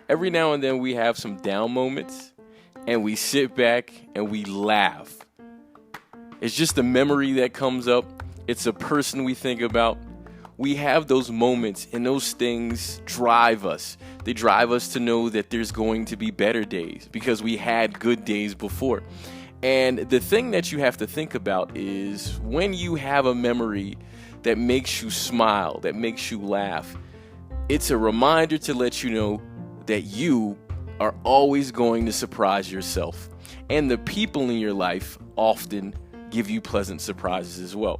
Every now and then we have some down moments and we sit back and we laugh. It's just a memory that comes up. It's a person we think about. We have those moments and those things drive us. They drive us to know that there's going to be better days because we had good days before. And the thing that you have to think about is when you have a memory that makes you smile, that makes you laugh, it's a reminder to let you know that you are always going to surprise yourself. And the people in your life often give you pleasant surprises as well.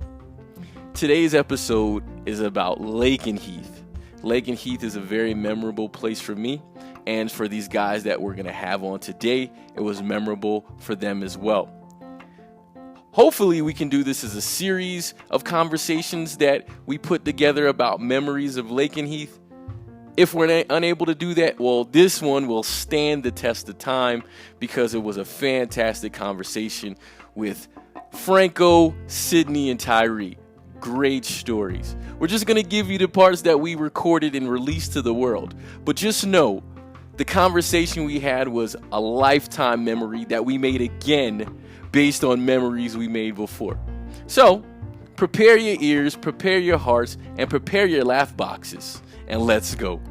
Today's episode is about Lakenheath. Lakenheath is a very memorable place for me, and for these guys that we're going to have on today, it was memorable for them as well. Hopefully we can do this as a series of conversations that we put together about memories of Lakenheath. If we're unable to do that, well, this one will stand the test of time because it was a fantastic conversation with Franco, Sidney, and Tierre. Great stories. We're just going to give you the parts that we recorded and released to the world. But just know, the conversation we had was a lifetime memory that we made again based on memories we made before. So, prepare your ears, prepare your hearts, and prepare your laugh boxes. And let's go.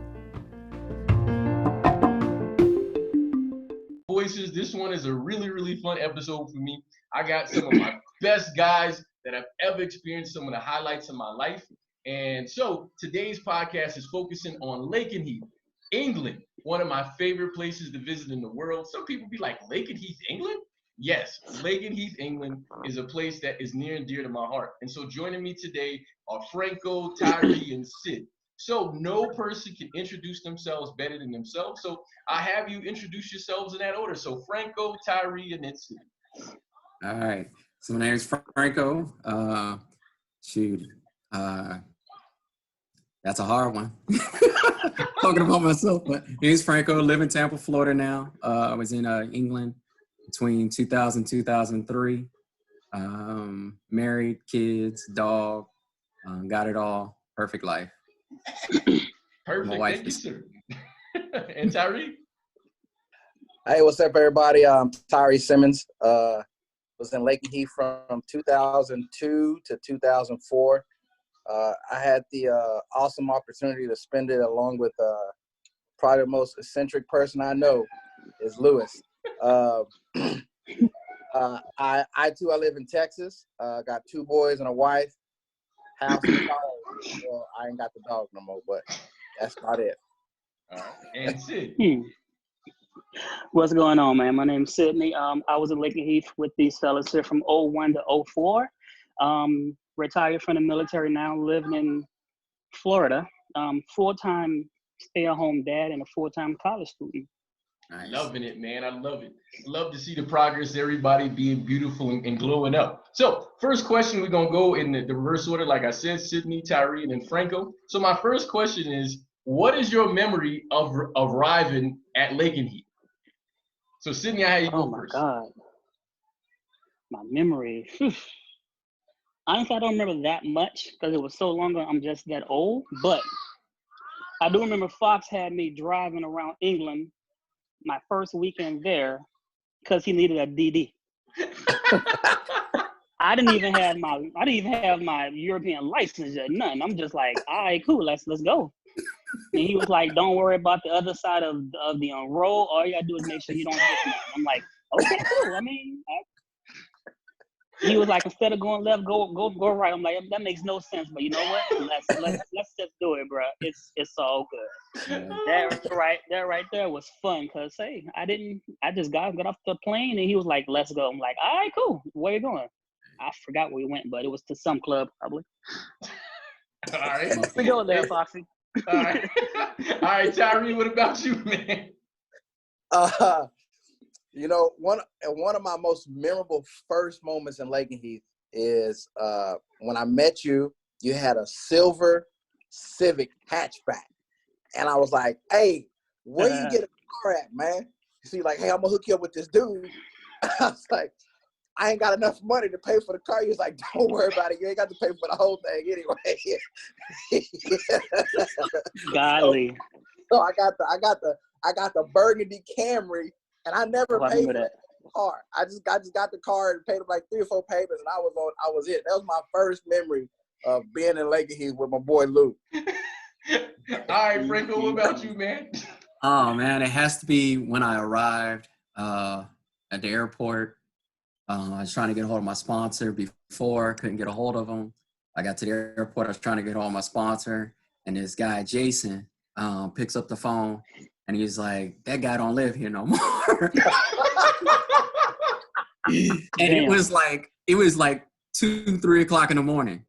Voices, this one is a really, really fun episode for me. I got some of my best guys that I've ever experienced, some of the highlights of my life. And so today's podcast is focusing on Lakenheath, England, one of my favorite places to visit in the world. Some people be like, Lakenheath, England? Yes, Lakenheath, England is a place that is near and dear to my heart. And so joining me today are Franco, Tierre, and Sid. So no person can introduce themselves better than themselves. So I have you introduce yourselves in that order. So Franco, Tierre, and then Sid. All right. So my name is Franco. That's a hard one. Talking about myself, but my name is Franco. Live in Tampa, Florida now. I was in England between 2000 and 2003. Married, kids, dog, got it all. Perfect life. Perfect. My wife Thank you, sir. And Tierre? Hey, what's up, everybody? I'm Tyree Simmons. Was in Lakenheath from 2002 to 2004. I had the awesome opportunity to spend it along with probably the most eccentric person I know is Lewis. I live in Texas. Got 2 boys and a wife. House and a dog. Well, I ain't got the dog no more, but that's about it. All right. And Sid. What's going on, man? My name's Sidney. I was in Lakenheath with these fellas here from 01 to 04. Retired from the military now, living in Florida. Full-time stay-at-home dad and a full-time college student. Nice. Loving it, man. I love it. Love to see the progress, everybody being beautiful and glowing up. So first question, we're going to go in the reverse order. Like I said, Sidney, Tierre, and then Franco. So my first question is, what is your memory of arriving at Lakenheath? So Sidney, I had you go first. Oh, my God. My memory. Honestly, I don't remember that much because it was so long ago. I'm just that old. But I do remember Fox had me driving around England my first weekend there because he needed a DD. I didn't even have my European license yet, none. I'm just like, all right, cool, let's go. And he was like, don't worry about the other side of the road. All you gotta do is make sure you don't hit me. I'm like, okay, cool. I mean, he was like, instead of going left, go right. I'm like, that makes no sense, but you know what? Let's just do it, bro. It's all good. That right there was fun, cause hey, I just got off the plane and he was like, let's go. I'm like, all right, cool. Where you going? I forgot where we went, but it was to some club probably. All right. We go there, Foxy. All right. All right, Tyree, what about you, man? You know, one of my most memorable first moments in Lakenheath is when I met you. You had a silver Civic hatchback, and I was like, "Hey, where you get a car at, man?" You see, like, "Hey, I'm gonna hook you up with this dude." I was like, I ain't got enough money to pay for the car. He was like, don't worry about it. You ain't got to pay for the whole thing anyway. Golly. So I got the burgundy Camry, and I never I paid for remember that car. I just got the car and paid like 3 or 4 payments, and I was it. That was my first memory of being in Lakenheath with my boy Lou. All right, Franco, what about you, man? Oh man, it has to be when I arrived at the airport. I was trying to get a hold of my sponsor before, couldn't get a hold of him. I got to the airport, I was trying to get a hold of my sponsor, and this guy, Jason, picks up the phone, and he's like, that guy don't live here no more. And it was like 2, 3 o'clock in the morning.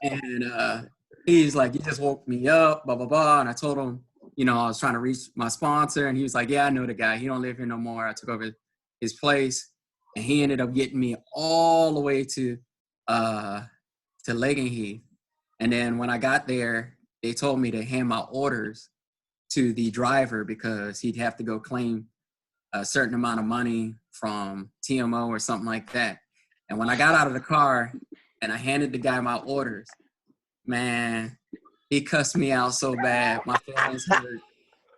And he's like, he just woke me up, blah, blah, blah. And I told him, you know, I was trying to reach my sponsor, and he was like, yeah, I know the guy. He don't live here no more. I took over his place, and he ended up getting me all the way to Lakenheath. And then when I got there, they told me to hand my orders to the driver because he'd have to go claim a certain amount of money from TMO or something like that. And when I got out of the car and I handed the guy my orders, man, he cussed me out so bad. My feelings hurt.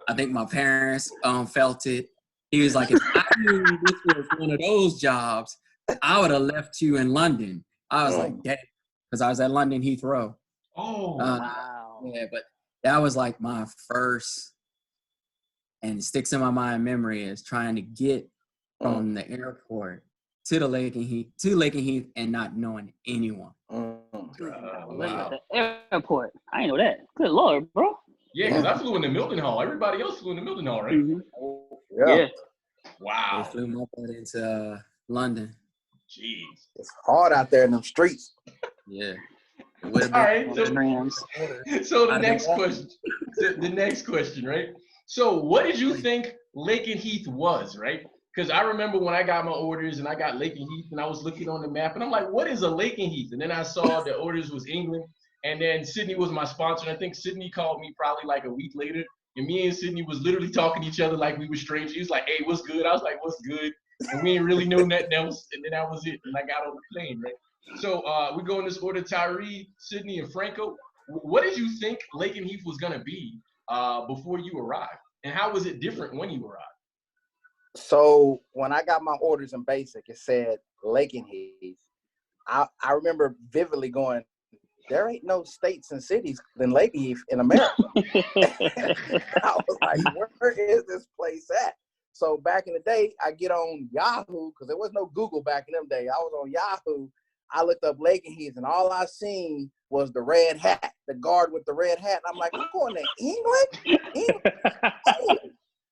I think my parents felt it. He was like, if I knew this was one of those jobs, I would have left you in London. I was like, damn, because I was at London Heathrow. Oh, Wow. Yeah, but that was like my first, and it sticks in my mind memory, is trying to get from the airport to Lakenheath and not knowing anyone. wow. At the airport. I ain't know that. Good Lord, bro. Yeah, because I flew in the Mildenhall. Everybody else flew in the Mildenhall, right? Mm-hmm. Yeah. Wow. They flew my butt into London. Jeez. It's hard out there in them streets. Yeah. All right. So the next question, right? So what did you think Lakenheath was, right? Because I remember when I got my orders and I got Lakenheath and I was looking on the map and I'm like, what is a Lakenheath? And then I saw the orders was England, and then Sidney was my sponsor. And I think Sidney called me probably like a week later, and me and Sidney was literally talking to each other like we were strangers. He was like, hey, what's good? I was like, what's good? And we didn't really know nothing else. And then that was it. And I got on the plane, right? So we go in this order: Tyree, Sidney, and Franco. What did you think Lakenheath was gonna be before you arrived, and how was it different when you arrived? So when I got my orders in basic, it said Lakenheath. I remember vividly going, there ain't no states and cities than Lakenheath in America. I was like, where is this place at? So back in the day, I get on Yahoo, because there was no Google back in them days. I was on Yahoo. I looked up Lakenheath, and all I seen was the red hat, the guard with the red hat. And I'm like, I'm going to England? England?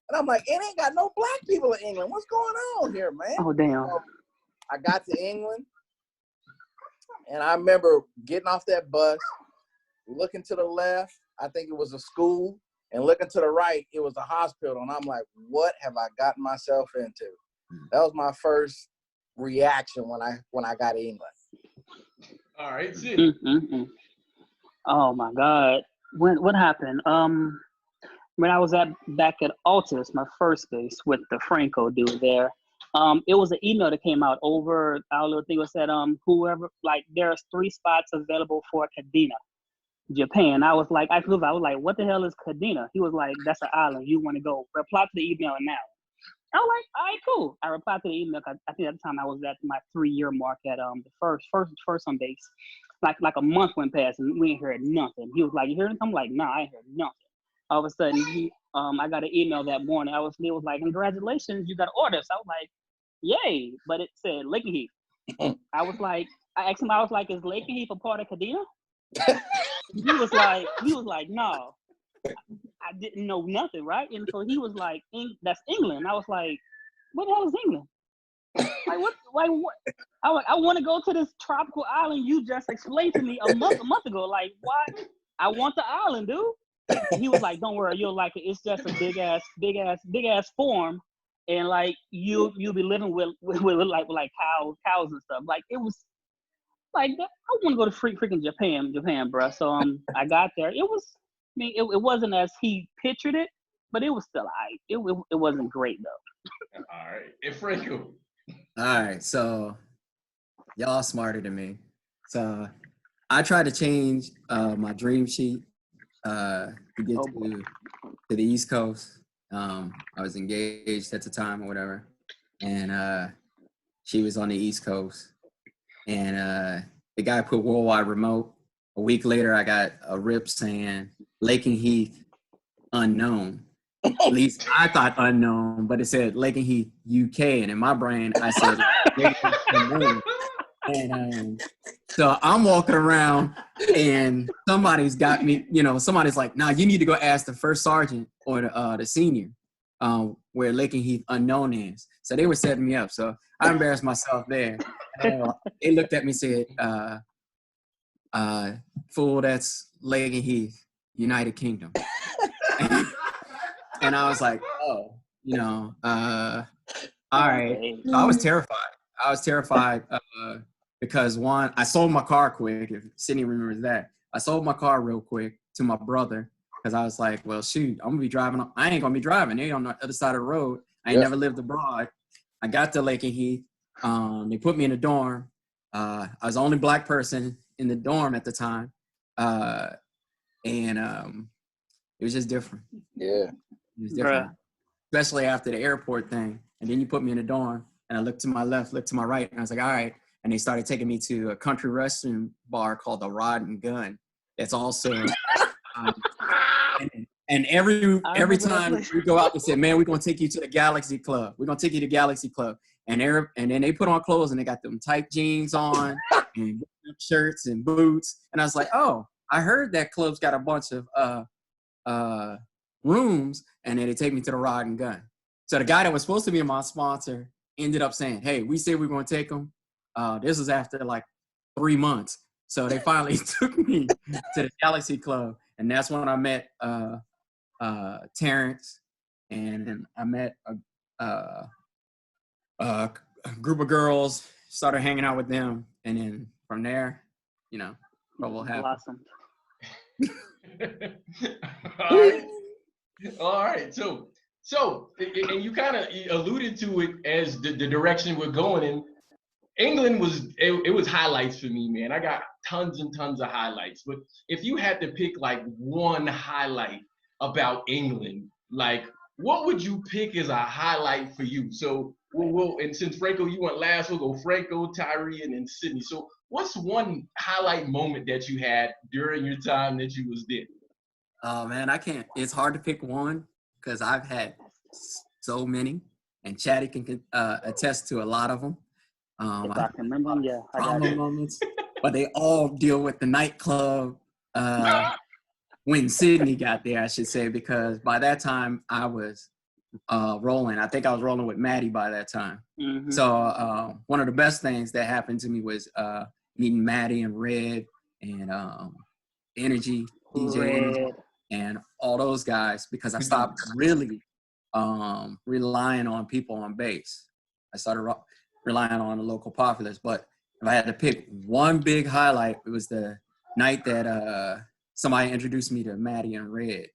And I'm like, it ain't got no black people in England. What's going on here, man? Oh, damn. So I got to England, and I remember getting off that bus, looking to the left, I think it was a school, and looking to the right, it was a hospital. And I'm like, what have I gotten myself into? That was my first reaction when I got to England. All right, Sid. Mm-mm-mm. Oh my God. What happened? When I was back at Altus, my first base with the Franco dude there, it was an email that came out over our little thing that said, whoever, like, there's 3 spots available for Kadena, Japan. I was like, what the hell is Kadena? He was like, that's an island. You want to go? Reply to the email now. I was like, all right, cool. I replied to the email. I think at the time I was at my 3-year mark at the first on base. Like a month went past and we ain't heard nothing. He was like, you heard anything? I'm like, nah, I ain't heard nothing. All of a sudden, I got an email that morning. It was like, congratulations, you got orders. I was like, yay! But it said Lakenheath. I asked him, is Lakenheath a part of Kadena? He was like, no. I didn't know nothing, right? And so he was like, that's England. I was like, what the hell is England? Like what? I want to go to this tropical island you just explained to me a month ago. Like, what? I want the island, dude. And he was like, don't worry, you'll like it. It's just a big ass farm, and like you'll be living with like cows and stuff. Like it was like I want to go to freaking Japan, bro. So I got there. It wasn't as he pictured it, but it was still alright. It wasn't great though. All right, and Franco. All right, so Y'all smarter than me. So I tried to change my dream sheet to get Oh boy. to the East Coast. I was engaged at the time or whatever, and she was on the East Coast. And the guy put worldwide remote. A week later, I got a rip saying Lakenheath unknown. At least I thought unknown, but it said Lakenheath, UK. And in my brain, I said Lakenheath unknown. And so I'm walking around and somebody's got me, somebody's like, nah, you need to go ask the first sergeant or the senior where Lakenheath unknown is. So they were setting me up. So I embarrassed myself there. They looked at me and said, fool, that's Lakenheath, United Kingdom. And I was like, oh, all right. So I was terrified. Because one, I sold my car quick, if Sidney remembers that. I sold my car real quick to my brother because I was like, well, shoot, I'm gonna be driving. I ain't gonna be driving. They on the other side of the road. I ain't never lived abroad. I got to Lakenheath. They put me in a dorm. I was the only black person in the dorm at the time. And it was just different. Yeah. It was different, especially after the airport thing. And then you put me in a dorm, and I looked to my left, looked to my right, and I was like, all right. And they started taking me to a country western bar called the Rod and Gun. It's also, and every time we go out, they said, man, we're gonna take you to the Galaxy Club. We're gonna take you to Galaxy Club. And then they put on clothes and they got them tight jeans on and shirts and boots. And I was like, oh, I heard that club's got a bunch of rooms, and then they take me to the Rod and Gun. So the guy that was supposed to be my sponsor ended up saying, hey, we said we were gonna take him. This was after like 3 months. So they finally took me to the Galaxy Club. And that's when I met Terrence. And I met a group of girls, started hanging out with them. And then from there, what will happen. Blossomed. All right. So, and you kind of alluded to it as the direction we're going in. England it was highlights for me, man. I got tons and tons of highlights. But if you had to pick like one highlight about England, like what would you pick as a highlight for you? So and since Franco, you went last, we'll go Franco, Tyree, and then Sidney. So what's one highlight moment that you had during your time that you was there? Oh man, I can't. It's hard to pick one because I've had so many, and Chatty can attest to a lot of them. If I can remember them, yeah. Trauma moments, but they all deal with the nightclub when Sidney got there, I should say, because by that time I was rolling. I think I was rolling with Maddie by that time. Mm-hmm. So one of the best things that happened to me was meeting Maddie and Red and Energy, DJ Energy, and all those guys, because I stopped really relying on people on bass. I started relying on the local populace. But if I had to pick one big highlight, it was the night that somebody introduced me to Maddie and Red.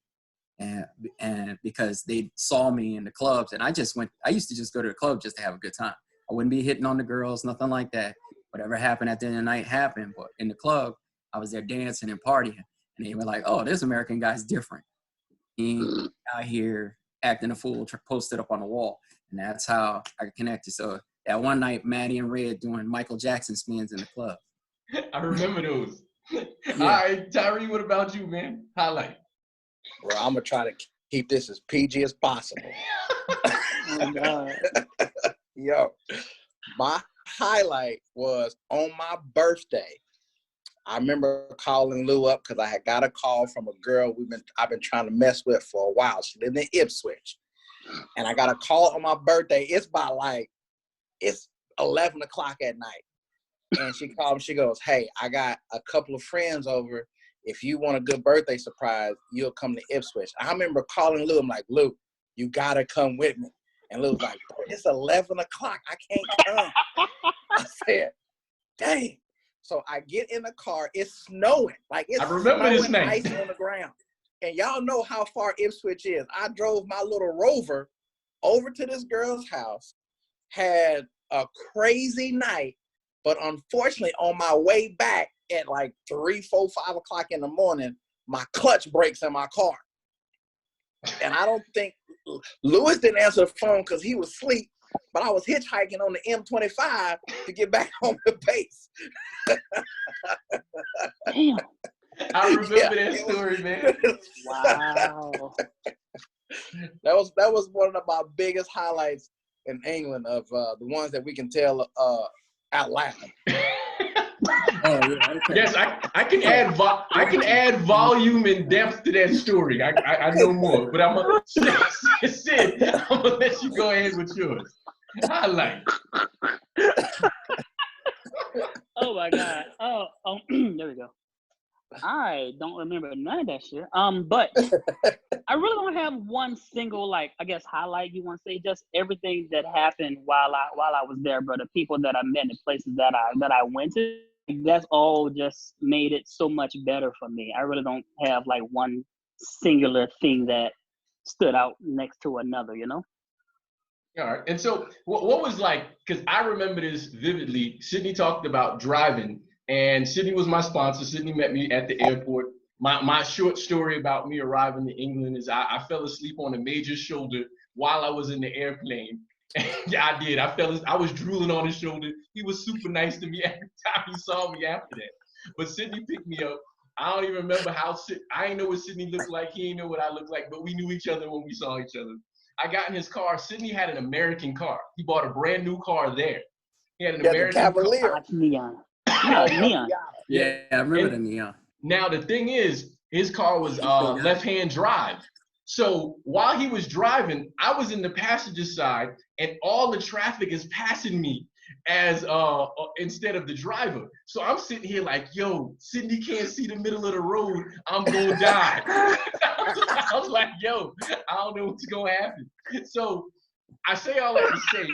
And because they saw me in the clubs, and I used to just go to the club just to have a good time. I wouldn't be hitting on the girls, nothing like that. Whatever happened at the end of the night happened. But in the club, I was there dancing and partying. And they were like, oh, this American guy's different. He ain't out here acting a fool, posted up on the wall. And that's how I connected. So that one night, Maddie and Red doing Michael Jackson spins in the club. I remember those. Yeah. All right, Tyree, what about you, man? Highlight. Well, I'm going to try to keep this as PG as possible. Oh, God. Yo, my highlight was on my birthday. I remember calling Lou up because I had got a call from a girl I've been trying to mess with for a while. She lived in Ipswich. And I got a call on my birthday. It's 11 o'clock at night. And she called me. She goes, hey, I got a couple of friends over. If you want a good birthday surprise, you'll come to Ipswich. I remember calling Lou. I'm like, Lou, you got to come with me. And Lou was like, it's 11 o'clock. I can't come. I said, dang. So I get in the car. It's snowing. It's I remember this name. Ice on the ground. And y'all know how far Ipswich is. I drove my little Rover over to this girl's house, had a crazy night, But unfortunately, on my way back at like 3, 4, 5 o'clock in the morning, my clutch breaks in my car. And I don't think Lewis didn't answer the phone because he was asleep, but I was hitchhiking on the M25 to get back home to base. Damn. I remember that story, man. Wow. That was one of my biggest highlights in England of the ones that we can tell out loud. Oh, yeah, okay. Yes, I can add volume and depth to that story. I know more, but I'm gonna Sid, I'm gonna let you go ahead with yours. Highlight. Oh my God. Oh, there we go. I don't remember none of that shit. But I really don't have one single, like, I guess, highlight you want to say. Just everything that happened while I was there, bro. The people that I met, the places that I went to. That's all just made it so much better for me. I really don't have like one singular thing that stood out next to another, you know? All right. And so what was like, because I remember this vividly, Sidney talked about driving, and Sidney was my sponsor. Sidney met me at the airport. My short story about me arriving to England is I fell asleep on a major's shoulder while I was in the airplane. Yeah, I did. I was drooling on his shoulder. He was super nice to me every time he saw me after that. But Sidney picked me up. I don't even remember I didn't know what Sidney looked like. He didn't know what I looked like, but we knew each other when we saw each other. I got in his car. Sidney had an American car. He bought a brand new car there. He had an American Cavalier. car. Neon. Neon. Yeah, I remember the neon. Now, the thing is, his car was left-hand drive. So while he was driving, I was in the passenger side, and all the traffic is passing me as instead of the driver. So I'm sitting here like, yo, Sidney can't see the middle of the road. I'm going to die. I was like, yo, I don't know what's going to happen. So I say all that to say,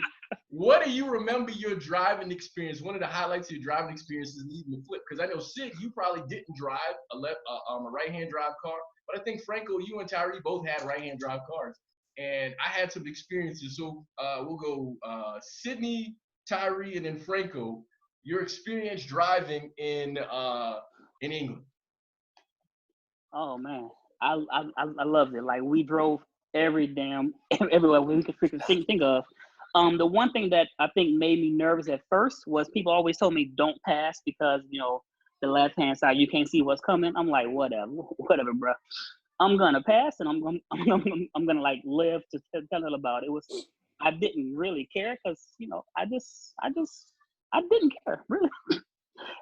what do you remember your driving experience? One of the highlights of your driving experience is leading the flip. Because I know, Sid, you probably didn't drive a right-hand drive car. But I think, Franco, you and Tyree both had right-hand drive cars. And I had some experiences. So we'll go Sidney, Tyree, and then Franco. Your experience driving in England. Oh man, I loved it. Like we drove everywhere we could freaking think of. The one thing that I think made me nervous at first was people always told me don't pass because the left hand side you can't see what's coming. I'm like whatever, bro. I'm gonna pass and I'm gonna like live to tell them about it. I didn't really care because I didn't care really.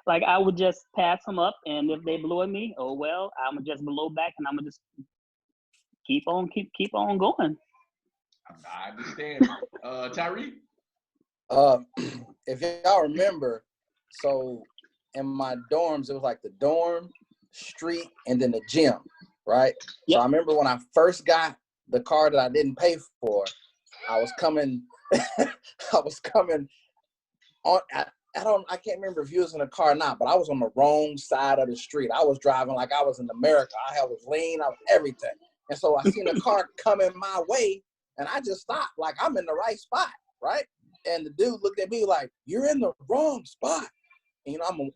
Like I would just pass them up, and if they blew at me, oh well, I'm gonna just blow back, and I'm gonna just keep on going. I understand. Tyree? If y'all remember, so in my dorms, it was like the dorm, street, and then the gym, right? Yep. So I remember when I first got the car that I didn't pay for, I was coming on. I can't remember if you was in a car or not, but I was on the wrong side of the street. I was driving like I was in America. I was lean, I was everything. And so I seen a car coming my way, and I just stopped like I'm in the right spot, right? And the dude looked at me like, "You're in the wrong spot." And, I'm a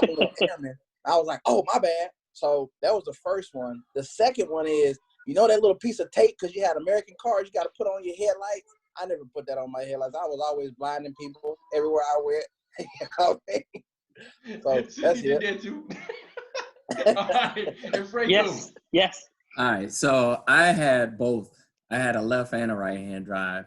little airman. I was like, "Oh, my bad." So that was the first one. The second one is, that little piece of tape, because you had American cars, you got to put on your headlights. I never put that on my headlights. I was always blinding people everywhere I went. So that's did it. that too. All right. And Franco. Yes. All right, so I had both. I had a left and a right-hand drive.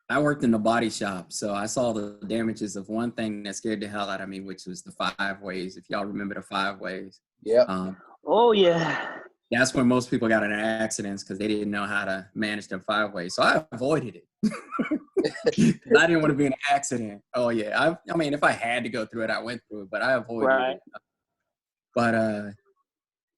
I worked in the body shop, so I saw the damages of one thing that scared the hell out of me, which was the 5 ways. If y'all remember the 5 ways. Yeah. Oh yeah. That's when most people got in accidents because they didn't know how to manage them 5 ways. So I avoided it. I didn't want to be in an accident. Oh yeah. I mean, if I had to go through it, I went through it, but I avoided it. But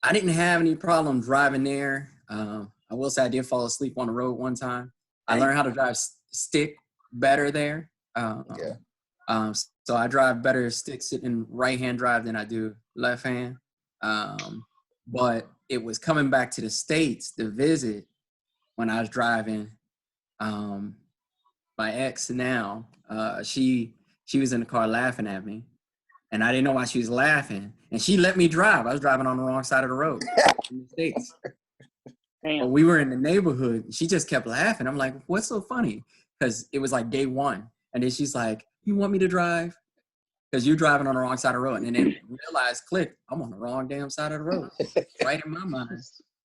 I didn't have any problem driving there. I will say I did fall asleep on the road one time. I learned how to drive stick better there. So I drive better stick sitting right-hand drive than I do left-hand. But it was coming back to the States to visit when I was driving. My ex now, she she was in the car laughing at me. And I didn't know why she was laughing. And she let me drive. I was driving on the wrong side of the road in the States. Damn. But we were in the neighborhood. She just kept laughing. I'm like, what's so funny? Because it was like day one. And then she's like, you want me to drive? Because you're driving on the wrong side of the road. And then realized, click, I'm on the wrong damn side of the road. Right in my mind.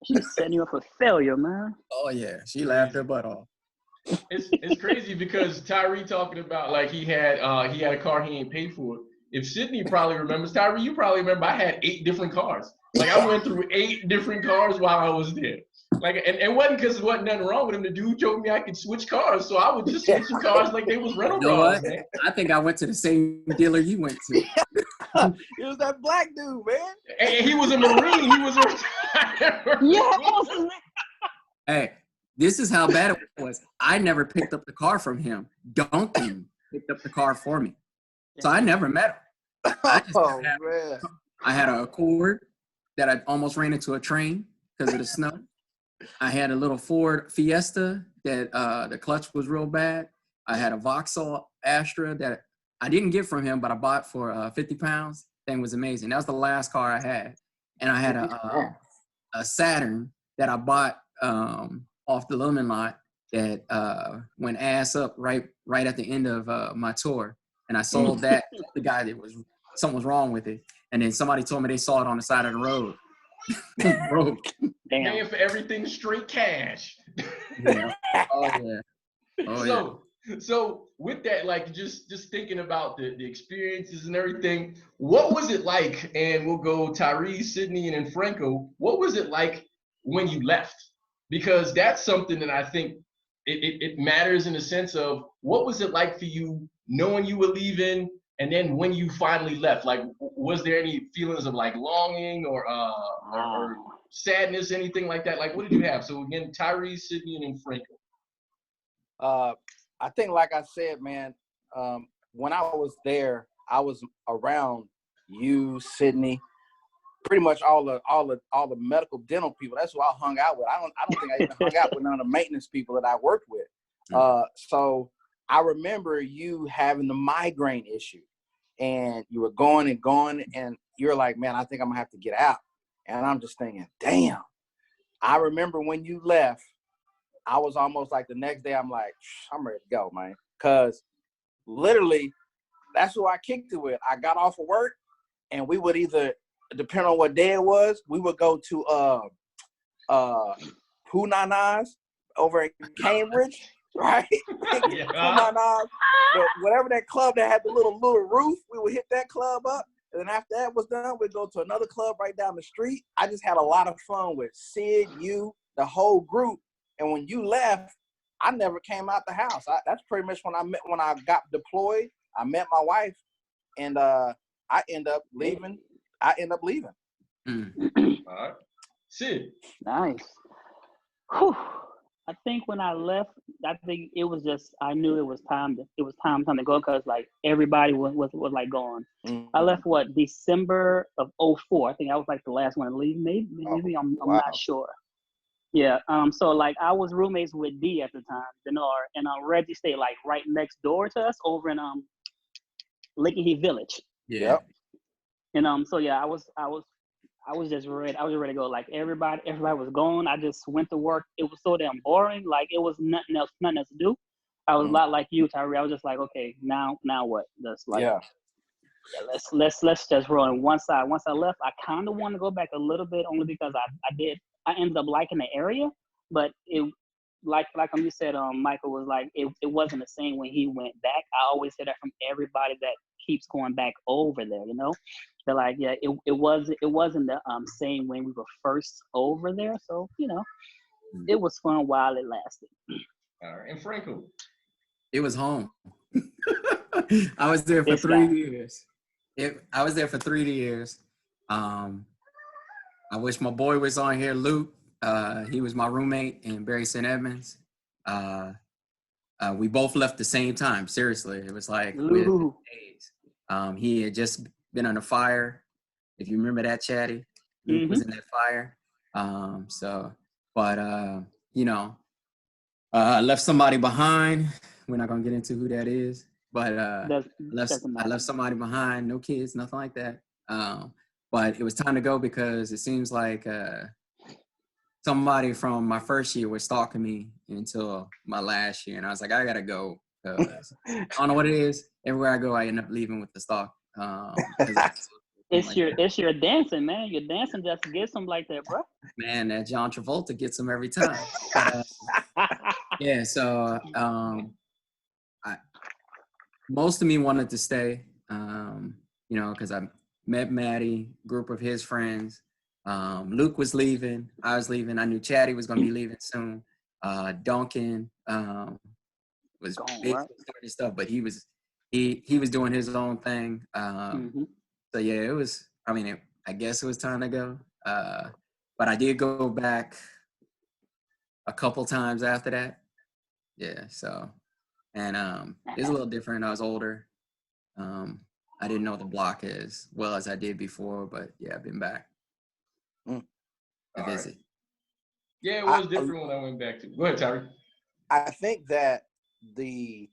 She's setting you up for failure, man. Oh, yeah. She laughed her butt off. It's crazy because Tyree talking about like he had a car he ain't paid for. If Sidney probably remembers, Tyree, you probably remember I had 8 different cars. Like I went through 8 different cars while I was there. Like and it wasn't because there wasn't nothing wrong with him. The dude told me I could switch cars, so I would just switch the cars like they was rental cars, man. I think I went to the same dealer you went to. It was that black dude, man. And he was a Marine. He was a retired Marine. Yeah. Hey, this is how bad it was. I never picked up the car from him. Duncan picked up the car for me. So I never met him. Man. I had an Accord that I almost ran into a train because of the snow. I had a little Ford Fiesta that the clutch was real bad. I had a Vauxhall Astra that I didn't get from him, but I bought for 50 pounds. Thing was amazing. That was the last car I had. And I had a Saturn that I bought off the Lumen lot that went ass up right at the end of my tour. And I sold that to the guy that something was wrong with it. And then somebody told me they saw it on the side of the road. Broke. Damn. Paying for everything straight cash. Yeah. Oh, yeah. Oh, So with that, like just thinking about the experiences and everything, what was it like? And we'll go Tyree, Sidney, and then Franco. What was it like when you left? Because that's something that I think it matters in the sense of what was it like for you knowing you were leaving, and then when you finally left, like was there any feelings of like longing or sadness, anything like that? Like what did you have? So again, Tyree, Sidney, and then Franco. I think, like I said, man, when I was there, I was around you, Sidney, pretty much all the medical dental people. That's who I hung out with. I don't think I even hung out with none of the maintenance people that I worked with. So I remember you having the migraine issue, and you were going, and you're like, man, I think I'm gonna have to get out. And I'm just thinking, damn. I remember when you left, I was almost like the next day, I'm like, I'm ready to go, man. Because literally, that's who I kicked it with. I got off of work, and we would either, depending on what day it was, we would go to Punana's over in Cambridge, right? Yeah. Punana's, whatever that club that had the little roof, we would hit that club up. And then after that was done, we'd go to another club right down the street. I just had a lot of fun with Sid, you, the whole group. And when you left, I never came out the house. That's pretty much when I got deployed. I met my wife, and I end up leaving. All right. Sid. Nice. Whew. I think when I left, I think it was just I knew it was time to go because like everybody was like gone. Mm-hmm. I left December of 2004. I think I was like the last one to leave. Maybe I'm not sure. Yeah. So like I was roommates with D at the time, and Reggie stayed like right next door to us over in Lakenheath Village. yeah. And so yeah, I was just ready. I was ready to go. Like everybody was gone. I just went to work. It was so damn boring. Like it was nothing else to do. I was a lot like you, Tyree. I was just like, okay, now what? Just like, let's just roll. And once I left, I kind of wanted to go back a little bit, only because I ended up liking the area, but it like you said, Michael was like it wasn't the same when he went back. I always hear that from everybody that keeps going back over there. They're like, yeah, it wasn't the same when we were first over there. So it was fun while it lasted. All right, and Franco. It was home. I was there for 3 years. I was there for 3 years. I wish my boy was on here, Luke. He was my roommate in Barry St. Edmunds. We both left the same time. Seriously, it was like within days. He had just been on a fire. If you remember that, Chatty, Luke was in that fire. I left somebody behind. We're not gonna get into who that is, But That's I left somebody behind, no kids, nothing like that. But it was time to go because it seems like somebody from my first year was stalking me until my last year, and I was like, I gotta go. I don't know what it is. Everywhere I go, I end up leaving with the stalk. It's your dancing, man. Your dancing just gets them like that, bro. Man, that John Travolta gets them every time. Yeah, so most of me wanted to stay, because I met Maddie, group of his friends. Luke was leaving. I was leaving. I knew Chatty was going to be leaving soon. Duncan was basically starting stuff, but he was doing his own thing. So yeah, it was. I mean, I guess it was time to go. But I did go back a couple times after that. Yeah. So, and it's a little different. I was older. I didn't know the block as well as I did before, but yeah, I've been back to visit. Right. Yeah, it was different when I went back to. Go ahead, Tyree. I think that the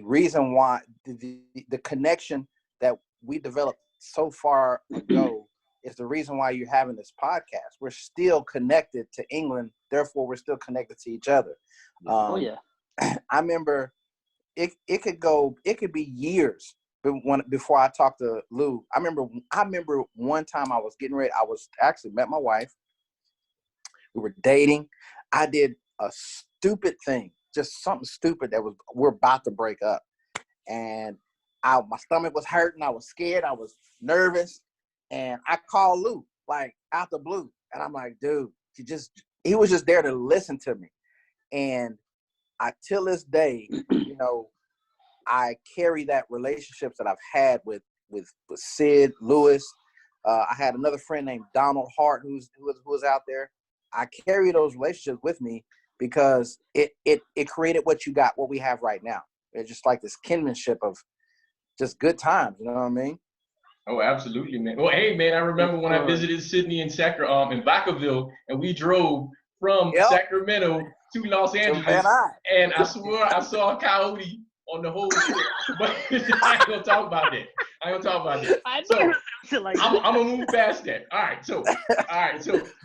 reason why the connection that we developed so far ago is the reason why you're having this podcast. We're still connected to England, therefore we're still connected to each other. Oh yeah. I remember it could be years before I talked to Lou. I remember one time I was getting ready. I was actually met my wife. We were dating. I did a stupid thing, just something stupid we're about to break up. And my stomach was hurting. I was scared. I was nervous. And I called Lou, like out the blue. And I'm like, dude, he was just there to listen to me. And till this day, I carry that relationships that I've had with Sid, Lewis. I had another friend named Donald Hart who was out there. I carry those relationships with me because it created what we have right now. It's just like this kinship of just good times. You know what I mean? Oh, absolutely, man. Well, hey, man, I remember when I visited Sidney in Vacaville, and we drove from Sacramento to Los Angeles, and I swear I saw a coyote on the whole trip. But I ain't gonna talk about that. So I'm gonna move past that. All right. So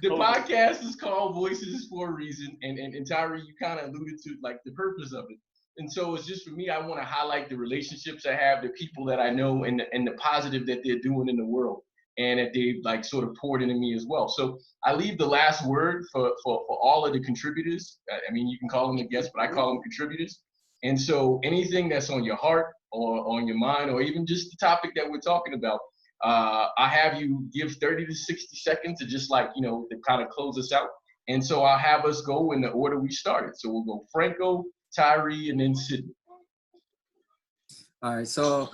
the podcast is called Voices for a reason, and Tyree, you kind of alluded to like the purpose of it. And so it's just for me, I want to highlight the relationships I have, the people that I know, and the positive that they're doing in the world, and that they've like sort of poured into me as well. So I leave the last word for all of the contributors. I mean, you can call them the guests, but I call them contributors. And so anything that's on your heart or on your mind, or even just the topic that we're talking about, I have you give 30 to 60 seconds to just like, to kind of close us out. And so I'll have us go in the order we started. So we'll go Franco, Tyree, and then Sidney. All right. So,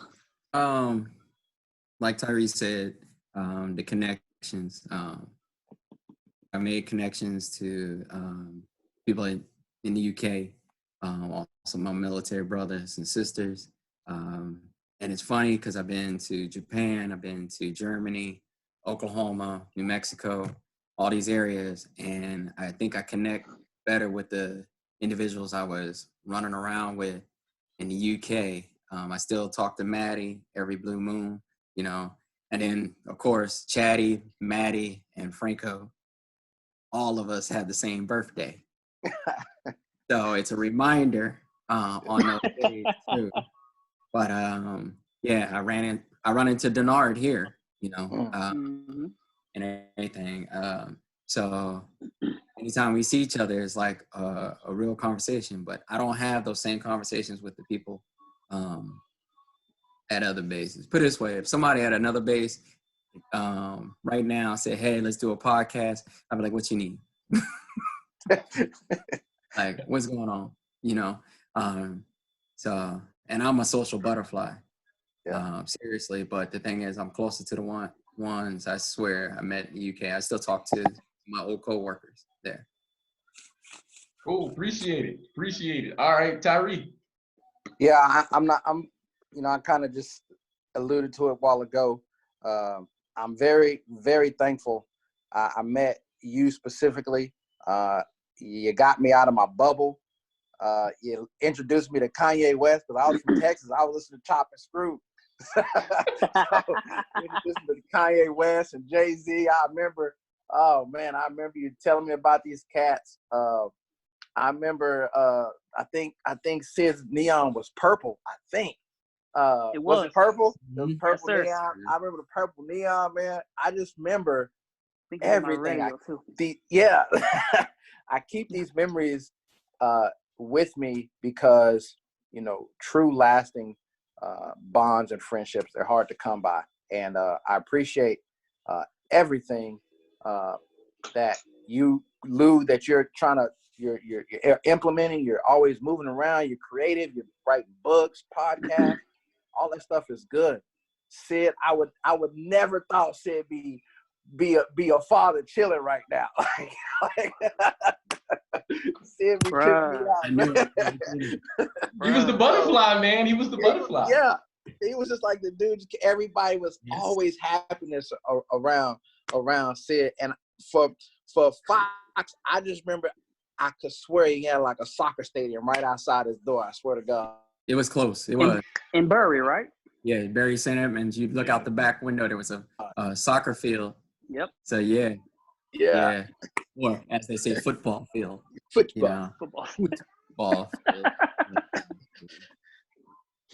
like Tyree said, the connections. I made connections to people in the UK, also my military brothers and sisters. And it's funny because I've been to Japan, I've been to Germany, Oklahoma, New Mexico, all these areas. And I think I connect better with the individuals I was running around with in the UK. I still talk to Maddie every blue moon, and then of course Chatty, Maddie, and Franco, all of us have the same birthday, so it's a reminder on those days too. But yeah, I run into Denard here, and everything. So anytime we see each other, it's like a real conversation. But I don't have those same conversations with the people at other bases. Put it this way: if somebody at another base right now said, "Hey, let's do a podcast," I'd be like, "What you need?" Like, what's going on? So, and I'm a social butterfly. Seriously, but the thing is, I'm closer to the ones I swear I met in the UK. I still talk to my old coworkers there. Cool, appreciate it. All right, Tyree. Yeah, I kind of just alluded to it a while ago. I'm very, very thankful. I met you specifically. You got me out of my bubble. You introduced me to Kanye West because I was from Texas. I was listening to Chop and Screw. So, introduced me to Kanye West and Jay-Z. I remember you telling me about these cats. I remember I think Sid's Neon was purple, I think. It was it purple? Mm-hmm. It was purple yes, neon. I remember the purple neon, man. I just remember everything. I keep these memories with me because, you know, true lasting bonds and friendships, they're hard to come by. And I appreciate everything that you, Lou, that you're trying to, you're implementing. You're always moving around. You're creative. You're writing books, podcasts. All that stuff is good. Sid, I would never thought Sid be a father chilling right now. Sid be tripping me out. I knew he was the butterfly, man. He was the butterfly. Yeah. He was just like the dude. Everybody was always happiness around Sid. And for Fox, I just remember I could swear he had like a soccer stadium right outside his door. I swear to God. It was close. It was. In Bury, right? Yeah, Bury Center. And you look out the back window, there was a soccer field. Yep. So, yeah. Or, as they say, football field. Football. Football field.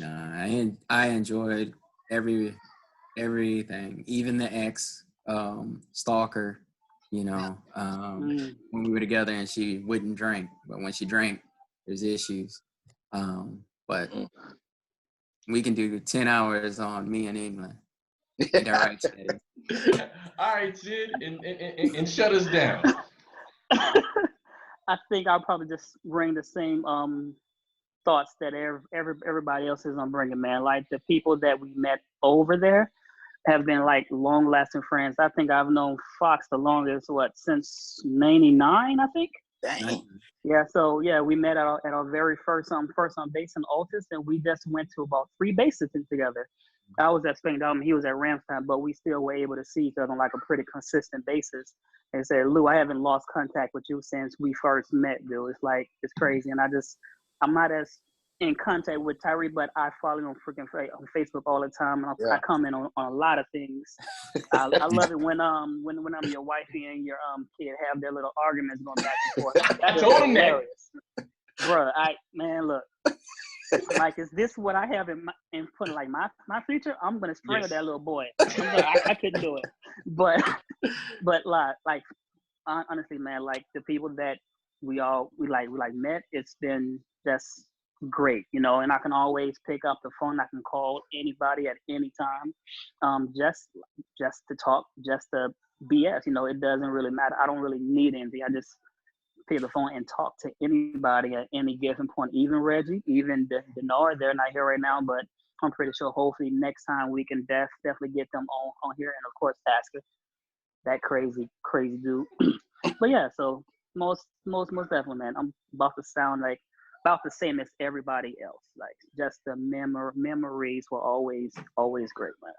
I enjoyed everything, even the ex stalker. You know, when we were together and she wouldn't drink, but when she drank, there's issues. But we can do 10 hours on me in England. Ain't that right, Sid? All right, Sid, and shut us down. I think I'll probably just bring the same thoughts that everybody else is on bringing, man. Like the people that we met over there have been like long-lasting friends. I think I've known Fox the longest, since '99, I think. Dang. Yeah, so yeah, we met at our very first base in Altus, and we just went to about 3 bases together. I was at Spangdahlem, he was at Ramstein, but we still were able to see each other on like a pretty consistent basis. And said, Lou, I haven't lost contact with you since we first met, dude. It's crazy. And I'm not as in contact with Tyree, but I follow him on Facebook all the time, and I comment on a lot of things. I love it when I'm your wifey and your kid have their little arguments going back and forth. I told him that, bro. Look, like, is this what I have in like my future? I'm gonna strangle that little boy. I couldn't do it, but like honestly, man, like the people that we met, it's been just great, you know, and I can always pick up the phone. I can call anybody at any time, just to talk, just to BS. You know, it doesn't really matter. I don't really need anything. I just pick the phone and talk to anybody at any given point. Even Reggie, even Denard, they're not here right now, but I'm pretty sure hopefully next time we can definitely get them on here, and of course Tasker, that crazy dude. But yeah, so most definitely, man, I'm about to sound like about the same as everybody else. Like, just the memories were always great, man.